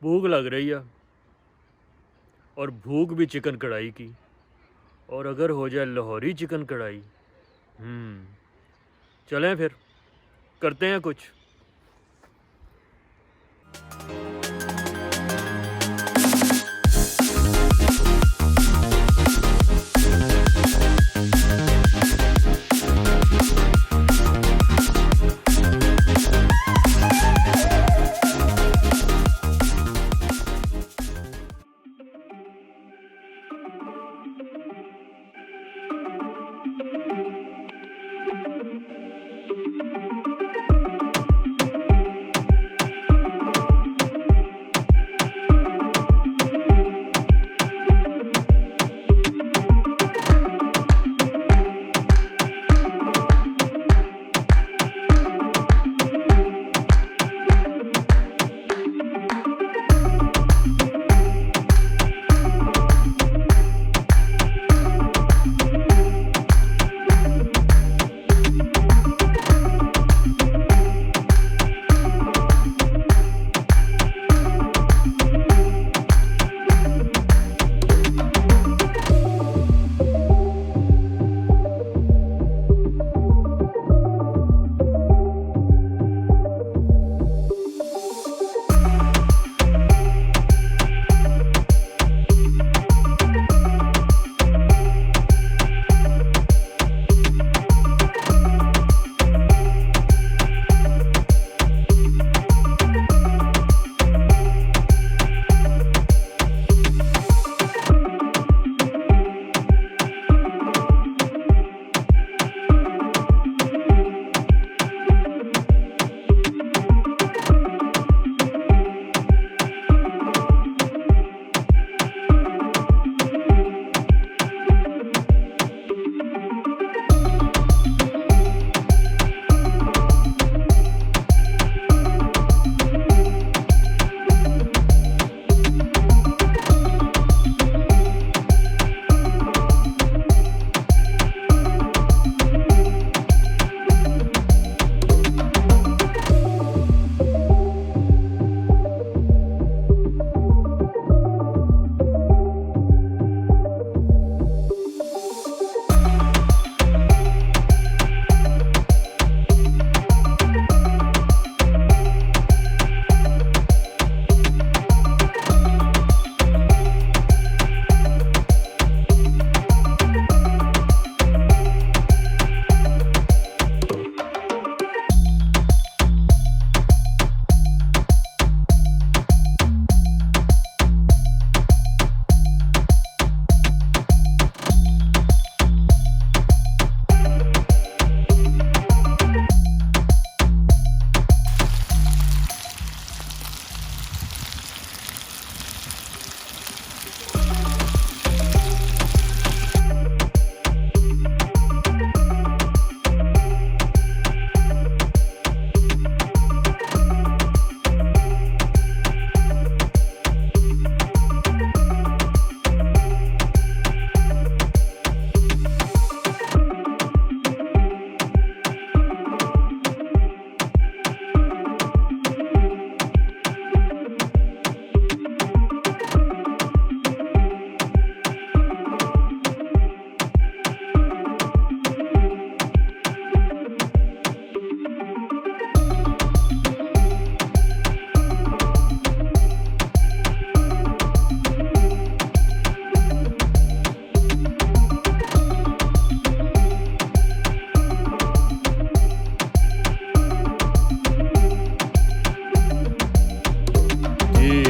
भूख लग रही है, और भूख भी चिकन कढ़ाई की, और अगर हो जाए लाहौरी चिकन कढ़ाई। चलें फिर करते हैं कुछ।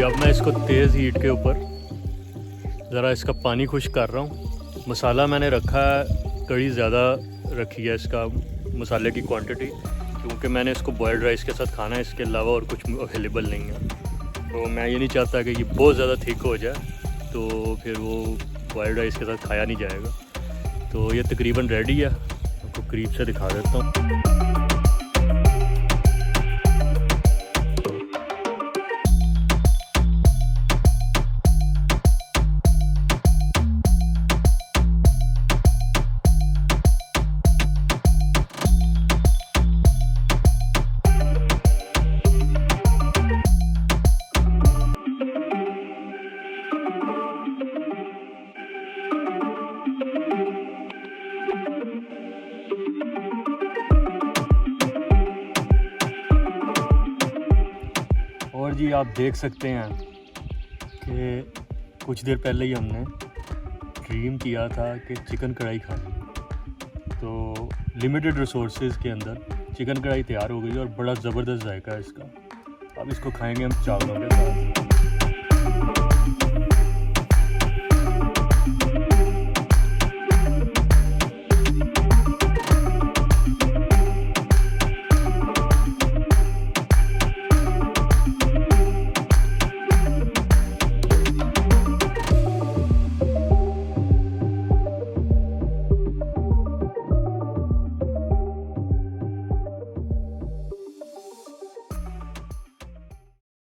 अब मैं इसको तेज़ हीट के ऊपर ज़रा इसका पानी खुश कर रहा हूँ। मसाला मैंने रखा है, कड़ी ज़्यादा रखी है इसका मसाले की क्वांटिटी, क्योंकि मैंने इसको बॉयल्ड राइस के साथ खाना है, इसके अलावा और कुछ अवेलेबल नहीं है। तो मैं ये नहीं चाहता कि ये बहुत ज़्यादा थिक हो जाए, तो फिर वो बॉयल्ड राइस के साथ खाया नहीं जाएगा। तो ये तकरीबन रेडी है, आपको करीब से दिखा देता हूँ। जी आप देख सकते हैं कि कुछ देर पहले ही हमने ड्रीम किया था कि चिकन कढ़ाई खानी, तो लिमिटेड रिसोर्सेज के अंदर चिकन कढ़ाई तैयार हो गई और बड़ा ज़बरदस्त जायका है इसका। अब इसको खाएंगे हम चावलों के साथ।